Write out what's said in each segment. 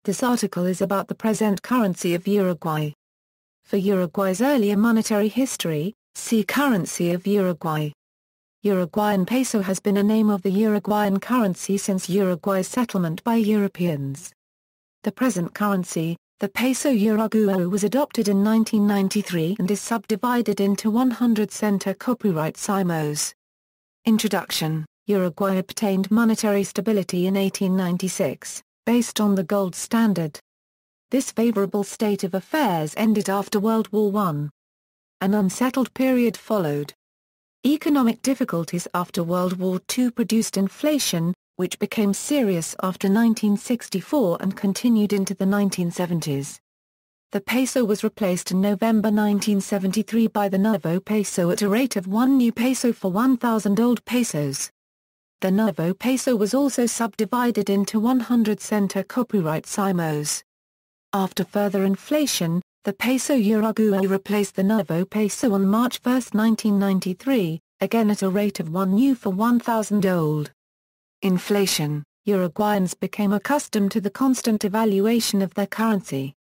This article is about the present currency of Uruguay. For Uruguay's earlier monetary history, see Currency of Uruguay. Uruguayan peso has been a name of the Uruguayan currency since Uruguay's settlement by Europeans. The present currency, the peso uruguayo, was adopted in 1993 and is subdivided into 100 centésimos. Introduction: Uruguay obtained monetary stability in 1896, based on the gold standard. This favorable state of affairs ended after World War I. An unsettled period followed. Economic difficulties after World War II produced inflation, which became serious after 1964 and continued into the 1970s. The peso was replaced in November 1973 by the nuevo peso at a rate of 1 new peso for 1,000 old pesos. The nuevo peso was also subdivided into 100 centésimos. After further inflation, the peso uruguayo replaced the nuevo peso on March 1, 1993, again at a rate of 1 new for 1,000 old. Inflation: Uruguayans became accustomed to the constant devaluation of their currency.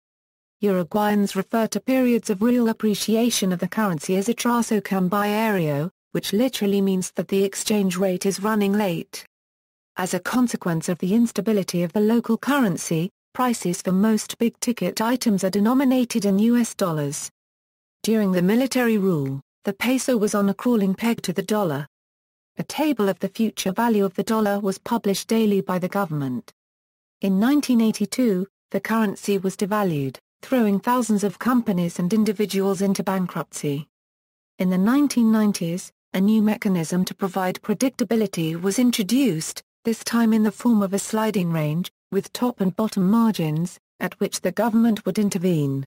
Uruguayans refer to periods of real appreciation of the currency as atraso cambiario, which literally means that the exchange rate is running late. As a consequence of the instability of the local currency, prices for most big-ticket items are denominated in US dollars. During the military rule, the peso was on a crawling peg to the dollar. A table of the future value of the dollar was published daily by the government. In 1982, the currency was devalued, throwing thousands of companies and individuals into bankruptcy. In the 1990s, a new mechanism to provide predictability was introduced, this time in the form of a sliding range, with top and bottom margins, at which the government would intervene.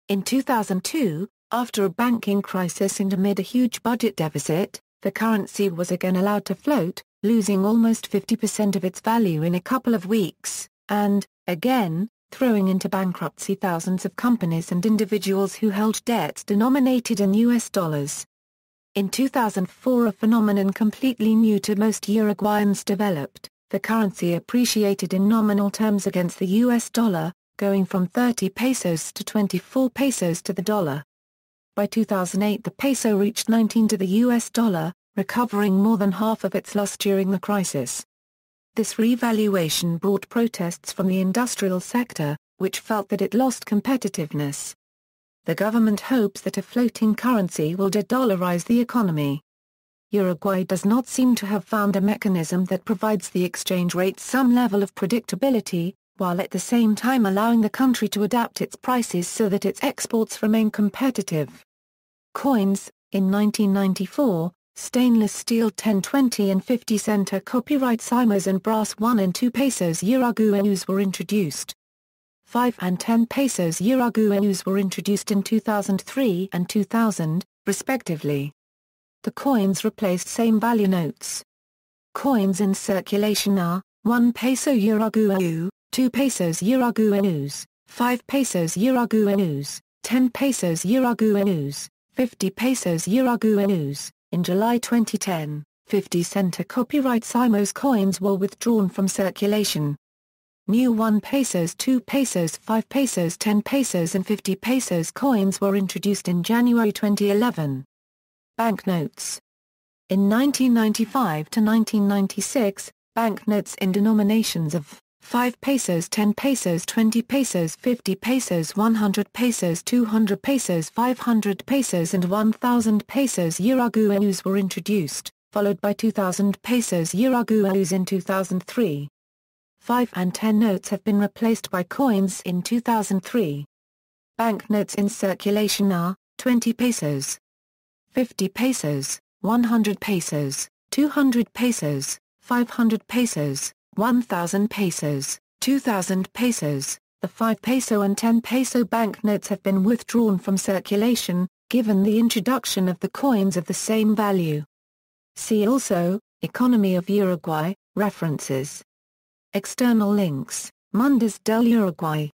In 2002, after a banking crisis and amid a huge budget deficit, the currency was again allowed to float, losing almost 50% of its value in a couple of weeks, and, again, throwing into bankruptcy thousands of companies and individuals who held debts denominated in US dollars. In 2004, a phenomenon completely new to most Uruguayans developed. The currency appreciated in nominal terms against the US dollar, going from 30 pesos to 24 pesos to the dollar. By 2008, the peso reached 19 to the US dollar, recovering more than half of its loss during the crisis. This revaluation brought protests from the industrial sector, which felt that it lost competitiveness. The government hopes that a floating currency will de-dollarize the economy. Uruguay does not seem to have found a mechanism that provides the exchange rate some level of predictability, while at the same time allowing the country to adapt its prices so that its exports remain competitive. Coins: in 1994, stainless steel 10, 20 and 50 centésimos and brass 1 and 2 pesos uruguayos were introduced. 5 and 10 pesos uruguayos were introduced in 2003 and 2000, respectively. The coins replaced same-value notes. Coins in circulation are 1 peso uruguayo, 2 pesos uruguayos, 5 pesos uruguayos, 10 pesos uruguayos, 50 pesos uruguayos. In July 2010, 50 centésimos coins were withdrawn from circulation. New 1 pesos, 2 pesos, 5 pesos, 10 pesos and 50 pesos coins were introduced in January 2011. Banknotes. In 1995 to 1996, banknotes in denominations of 5 pesos, 10 pesos, 20 pesos, 50 pesos, 100 pesos, 200 pesos, 500 pesos and 1,000 pesos uruguayos were introduced, followed by 2,000 pesos uruguayos in 2003. 5 and 10 notes have been replaced by coins in 2003. Banknotes in circulation are 20 pesos, 50 pesos, 100 pesos, 200 pesos, 500 pesos, 1,000 pesos, 2,000 pesos. The 5 peso and 10 peso banknotes have been withdrawn from circulation, given the introduction of the coins of the same value. See also, Economy of Uruguay, references. External links: Mundos del Uruguay.